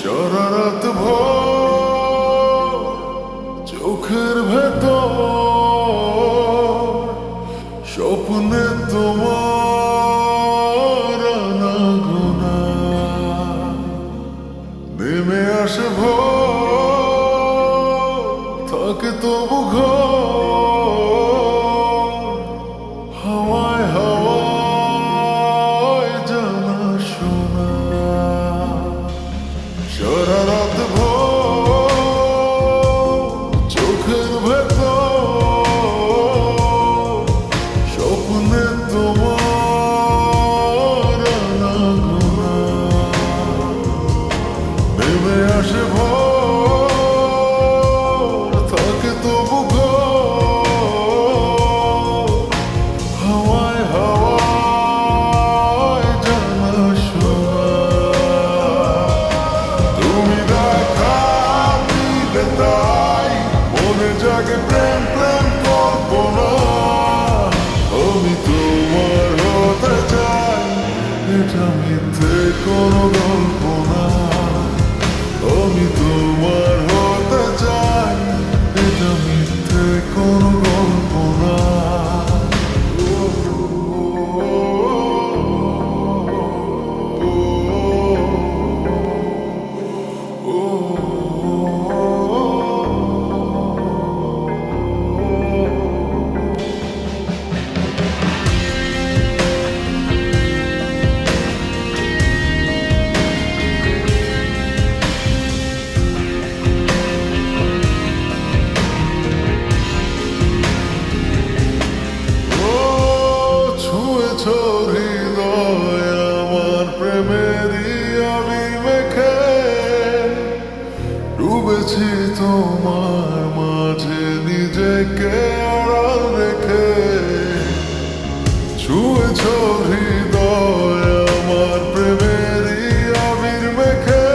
সারা রাত ভর চোখের ভেতর স্বপ্নে তোমার আনাগোনা নেমে আসে ভোর থাকে তবু ঘর হাওয়ায় হাওয়ায় জানা শোনা সারা রাত ভোর চোখের ভেতর স্বপ্নে তোমার আনাগোনা নেমে আসে ভোর থাকে তবু ঘর হাওয়ায় হাওয়ায় জানা শোনা তুমি দেখা দিলে তাই মনে জাগে প্রেম প্রেম কল্পনা আমি তোমার হতে চাই এটা মিথ্যে কোনো গল্প না আমি তোমার হতে চাই এটা মিথ্যে কোনো গল্প না হৃদয় আমার প্রেমেরই আবির মেখে ডুবেছি তোমার মাঝে নিজেকে আড়াল রেখে ছুঁয়েছ হৃদয় আমার প্রেমেরই আবির মেখে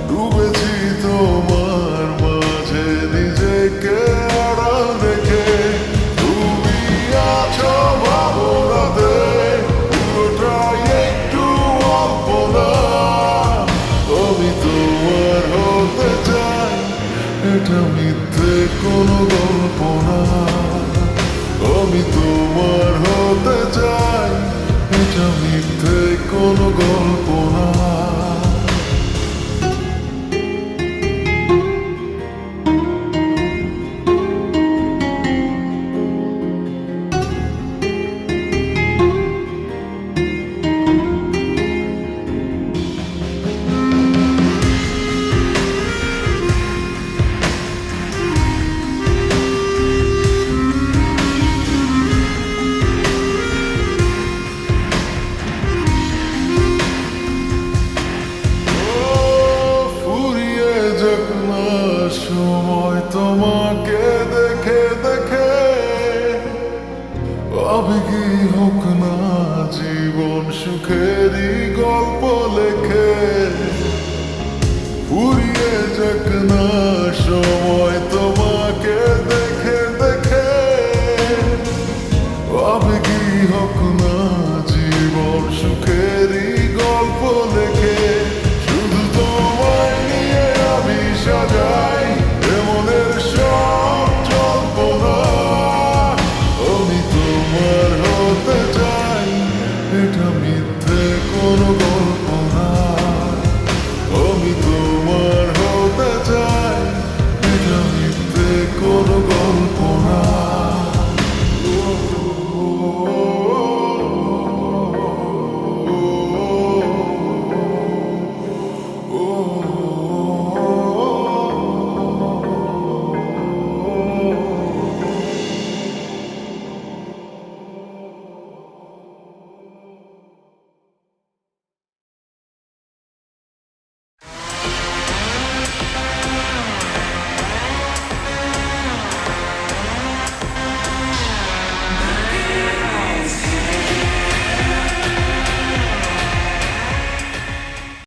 ডুবেছি তোমার মাঝে নিজেকে আড়াল রেখে তুমি আছো ভাবনাতে পুরোটাই একটু অল্প না আমি তোমার হতে চাই এটা মিথ্যে কোনো গল্প না আমি তোমার হতে চাই এটা মিথ্যে কোনো গল্প না